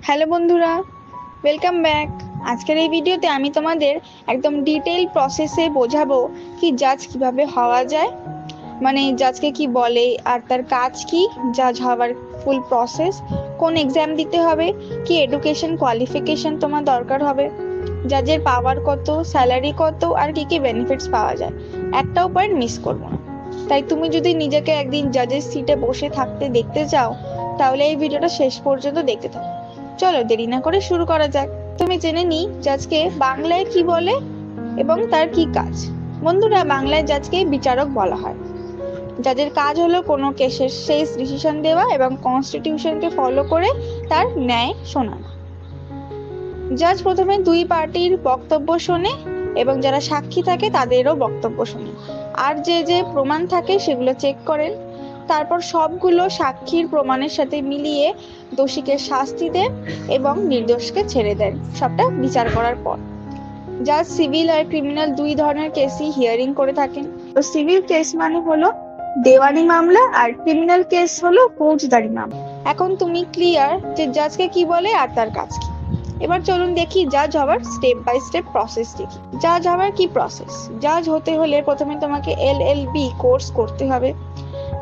Hello বন্ধুরা, welcome back. আজকের এই ভিডিওতে আমি তোমাদের একদম ডিটেইল প্রসেসে বোঝাবো কি জাজ কিভাবে হওয়া যায়, মানে জাজকে কি বলে আর তার কাজ কি, জাজ হওয়ার ফুল প্রসেস, কোন এক্সাম দিতে হবে, কি এডুকেশন কোয়ালিফিকেশন তোমার দরকার হবে, জাজের পাওয়ার কত, স্যালারি কত আর কি কি বেনিফিটস পাওয়া যায়। একটাও পয়েন্ট মিস করবো না। তাই তুমি যদি নিজেকে একদিন জাজের সিটে বসে থাকতে দেখতে চাও তাহলে এই ভিডিওটা শেষ পর্যন্ত দেখতে থাকো। চলো দেরি না করে শুরু করা যাক। তুমি জেনে নি জাজকে বাংলায় কি বলে এবং তার কি কাজ। বন্ধুরা, বাংলায় জাজকে বিচারক বলা হয়। জাজের কাজ হলো কোনো কেসের শেষ ডিসিশন দেওয়া এবং কনস্টিটিউশনকে ফলো করে তার ন্যায় শোনানো। জাজ প্রথমে দুই পার্টির বক্তব্য শোনে এবং যারা সাক্ষী থাকে তাদেরও বক্তব্য শোনে, আর যে যে প্রমাণ থাকে সেগুলো চেক করেন। তারপর সবগুলো সাক্ষীর প্রমাণের সাথে মিলিয়ে দোষীকে শাস্তি দেন এবং নির্দোষকে ছেড়ে দেন, সবটা বিচার করার পর। জাজ সিভিল আর ক্রিমিনাল দুই ধরনের কেসই হিয়ারিং করে থাকেন। তো সিভিল কেস মানে হলো দেওয়ানি মামলা আর ক্রিমিনাল কেস হলো ফৌজদারি মামলা। এখন তুমি ক্লিয়ার যে জাজকে কি বলে আর তার কাজ কি। এবার চলুন দেখি জাজ হওয়ার স্টেপ বাই স্টেপ প্রসেস দেখি। জাজ হওয়ার কি প্রসেস? জাজ হতে হলে প্রথমে তোমাকে এলএলবি কোর্স করতে হবে,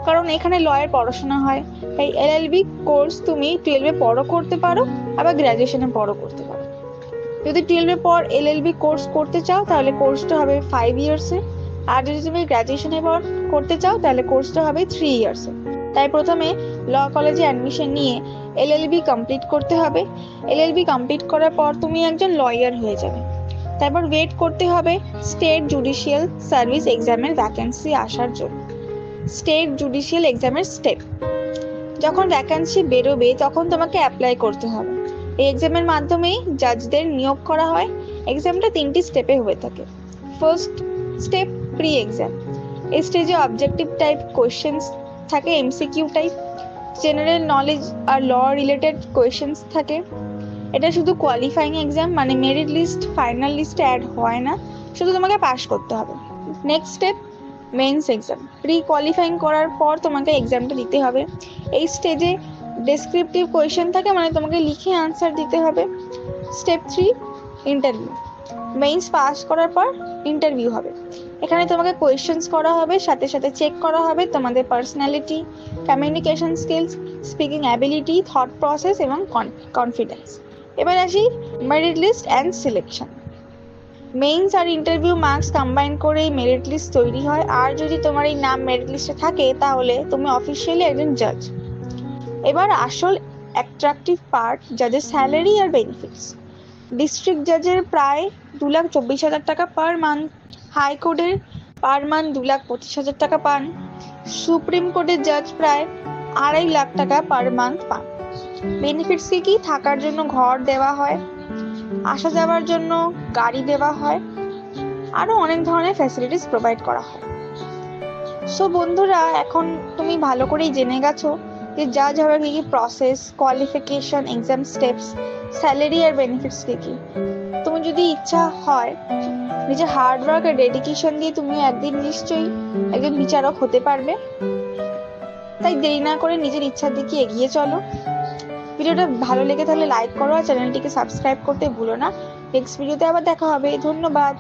কারণ এখানে লয়ের পড়াশোনা হয়। তাই এলএলবি কোর্স তুমি 12-এ পরও করতে পারো, আবার গ্র্যাজুয়েশনে পরও করতে পারো। যদি 12-এর পর এলএলবি কোর্স করতে চাও তাহলে কোর্সটা হবে 5 ইয়ার্সে, আর যদি তুমি গ্র্যাজুয়েশনে পর করতে চাও তাহলে কোর্সটা হবে 3 ইয়ার্সে। তাই প্রথমে ল কলেজে অ্যাডমিশন নিয়ে এলএলবি কমপ্লিট করতে হবে। এলএলবি কমপ্লিট করার পর তুমি একজন লয়ার হয়ে যাবে। তারপর ওয়েট করতে হবে স্টেট জুডিশিয়াল সার্ভিস এক্সামের ভ্যাকেন্সি আসার জন্য। স্টেট জুডিশিয়াল এক্সামের স্টেপ, যখন ভ্যাকেন্সি বেরোবে তখন তোমাকে অ্যাপ্লাই করতে হবে। এই এক্সামের মাধ্যমেই জাজদের নিয়োগ করা হয়। এক্সামটা 3টি স্টেপে হয়ে থাকে। First step pre exam. এই স্টেজে অবজেক্টিভ টাইপ কোয়েশ্চেন্স থাকে, এমসিকিউ টাইপ, জেনারেল নলেজ আর ল রিলেটেড কোয়েশ্চেন্স থাকে। এটা শুধু কোয়ালিফাইং এক্সাম, মানে মেরিট লিস্ট ফাইনাল লিস্টে অ্যাড হয় না, শুধু তোমাকে পাস করতে হবে। Next step means exam. Pre qualifying করার পর তোমাকে এক্সামটা দিতে হবে। এই স্টেজে ডেসক্রিপটিভ কোয়েশ্চেন থাকে, মানে তোমাকে লিখে আনসার দিতে হবে। Step 3 interview. মেইনস পাস করার পর ইন্টারভিউ হবে। এখানে তোমাকে কোয়েশ্চেন্স করা হবে, সাথে সাথে চেক করা হবে তোমাদের personality, communication skills, speaking ability, thought process এবং কনফিডেন্স। এবার আসি merit list and selection. Mains আর ইন্টারভিউ মার্কস কম্বাইন করে এই মেরিট লিস্ট তৈরি হয়, আর যদি তোমার এই নাম মেরিট লিস্টে থাকে তাহলে তুমি অফিসিয়ালি একজন জাজ। এবার আসল অ্যাট্রাকটিভ পার্ট, জাজের স্যালারি আর বেনিফিটস। ডিস্ট্রিক্ট জাজের প্রায় 2,24,000 টাকা পার মান্থ, হাইকোর্টের পার মান্থ 2,25,000 টাকা পান, সুপ্রিম কোর্টের জাজ প্রায় 2.5 লাখ টাকা পার মান্থ পান। বেনিফিটস কি? থাকার জন্য ঘর দেওয়া হয়, আসা যাওয়ার জন্য গাড়ি দেওয়া হয়, আরো অনেক ধরনের ফ্যাসিলিটিস প্রোভাইড করা হয়। সো বন্ধুরা, এখন তুমি ভালো করেই জেনে গেছো যে জাজ হওয়ার কি কি process, qualification, exam steps, salary আর বেনিফিটস কি। তুমি যদি ইচ্ছা হয় নিজের হার্ডওয়ার্ক আর ডেডিকেশন দিয়ে তুমি একদিন নিশ্চয়ই একজন বিচারক হতে পারবে। তাই দেরি না করে নিজের ইচ্ছার দিকে এগিয়ে চলো। ভিডিওটা ভালো লেগে থাকলে লাইক করো আর চ্যানেলটিকে সাবস্ক্রাইব করতে ভুলো না। নেক্সট ভিডিওতে আবার দেখা হবে। ধন্যবাদ।